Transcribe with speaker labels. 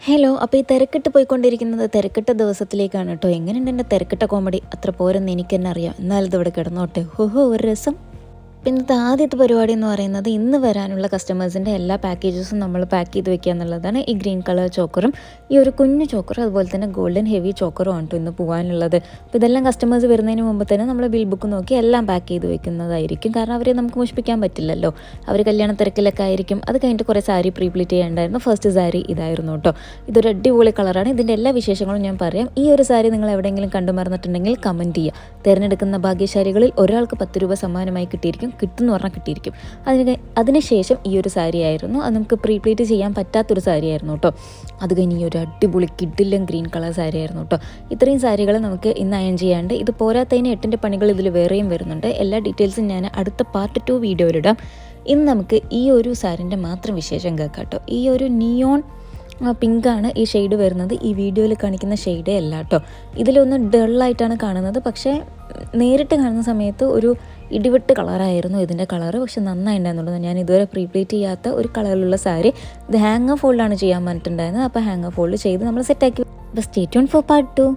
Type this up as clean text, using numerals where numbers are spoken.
Speaker 1: Hello, അപ്പോൾ ഈ തിരക്കിട്ട് പോയിക്കൊണ്ടിരിക്കുന്നത് തിരക്കിട്ട ദിവസത്തിലേക്കാണ് കേട്ടോ. എങ്ങനെയുണ്ട് എൻ്റെ തിരക്കിട്ട കോമഡി? അത്ര പോരെന്ന് എനിക്ക് തന്നെ അറിയാം. എന്നാലും ഇതിവിടെ കിടന്നോട്ടെ. ഹോഹോ, ഒരു രസം. പിന്നത്തെ ആദ്യത്തെ പരിപാടി എന്ന് പറയുന്നത് ഇന്ന് വരാനുള്ള കസ്റ്റമേഴ്സിൻ്റെ എല്ലാ പാക്കേജസും നമ്മൾ പാക്ക് ചെയ്ത് വെക്കുക എന്നുള്ളതാണ്. ഈ ഗ്രീൻ കളർ ചോക്കറും ഈ ഒരു കുഞ്ഞു ചോക്കറും അതുപോലെ തന്നെ ഗോൾഡൻ ഹെവി ചോക്കറും ആണ് കേട്ടോ ഇന്ന് പോകാനുള്ളത്. അപ്പോൾ ഇതെല്ലാം കസ്റ്റമേഴ്സ് വരുന്നതിന് മുമ്പ് തന്നെ നമ്മൾ ബിൽ ബുക്ക് നോക്കി എല്ലാം പാക്ക് ചെയ്ത് വെക്കുന്നതായിരിക്കും. കാരണം അവരെ നമുക്ക് മുഷിപ്പിക്കാൻ പറ്റില്ലല്ലോ. അവർ കല്യാണ തിരക്കിലൊക്കെ ആയിരിക്കും. അത് കഴിഞ്ഞിട്ട് കുറേ സാരി പ്രീപ്ലീറ്റ് ചെയ്യാനുണ്ടായിരുന്നു. ഫസ്റ്റ് സാരി ഇതായിരുന്നു കേട്ടോ. ഇതൊരു അടിപൊളി കളറാണ്. ഇതിൻ്റെ എല്ലാ വിശേഷങ്ങളും ഞാൻ പറയാം. ഈ ഒരു സാരി നിങ്ങൾ എവിടെയെങ്കിലും കണ്ടു മറന്നിട്ടുണ്ടെങ്കിൽ കമൻറ്റ് ചെയ്യുക. തിരഞ്ഞെടുക്കുന്ന ഭാഗ്യശാലികളിൽ ഒരാൾക്ക് 10 രൂപ സമ്മാനമായി കിട്ടിയിരിക്കും. കിട്ടുമെന്ന് പറഞ്ഞാൽ കിട്ടിയിരിക്കും. അതിനുശേഷം ഈ ഒരു സാരി ആയിരുന്നു. അത് നമുക്ക് പ്രീപ്ലീറ്റ് ചെയ്യാൻ പറ്റാത്തൊരു സാരി ആയിരുന്നു കേട്ടോ. അത് കഴിഞ്ഞ് ഈ ഒരു അടിപൊളി കിഡിലും ഗ്രീൻ കളർ സാരി ആയിരുന്നു കേട്ടോ. ഇത്രയും സാരികൾ നമുക്ക് ഇന്ന് അയൺ ചെയ്യാണ്ട്. ഇത് പോരാത്തതിന് 8ൻ്റെ പണികൾ ഇതിൽ വേറെയും വരുന്നുണ്ട്. എല്ലാ ഡീറ്റെയിൽസും ഞാൻ അടുത്ത പാർട്ട് 2 വീഡിയോയിലിടാം. ഇന്ന് നമുക്ക് ഈ ഒരു സാരിൻ്റെ മാത്രം വിശേഷം കേൾക്കാം കേട്ടോ. ഈ ഒരു നിയോൺ പിങ്കാണ് ഈ ഷെയ്ഡ് വരുന്നത്. ഈ വീഡിയോയിൽ കാണിക്കുന്ന ഷെയ്ഡേ അല്ല കേട്ടോ. ഇതിലൊന്ന് ഡള്ളായിട്ടാണ് കാണുന്നത്. പക്ഷേ നേരിട്ട് കാണുന്ന സമയത്ത് ഒരു ഇടിവെട്ട് കളറായിരുന്നു ഇതിൻ്റെ കളറ്. പക്ഷെ നന്നായിട്ടുണ്ടായിരുന്നുള്ളൂ. ഞാൻ ഇതുവരെ പ്രീപ്ലീറ്റ് ചെയ്യാത്ത ഒരു കളറിലുള്ള സാരി. ഇത് ഹാങ്ങർ ഫോൾഡാണ് ചെയ്യാൻ പറഞ്ഞിട്ടുണ്ടായിരുന്നത്. അപ്പോൾ ഹാങ്ങർ ഫോൾഡ് ചെയ്ത് നമ്മൾ സെറ്റാക്കി. അപ്പോൾ സ്റ്റേ ട്യൂൺ ഫോർ പാർട്ട് 2.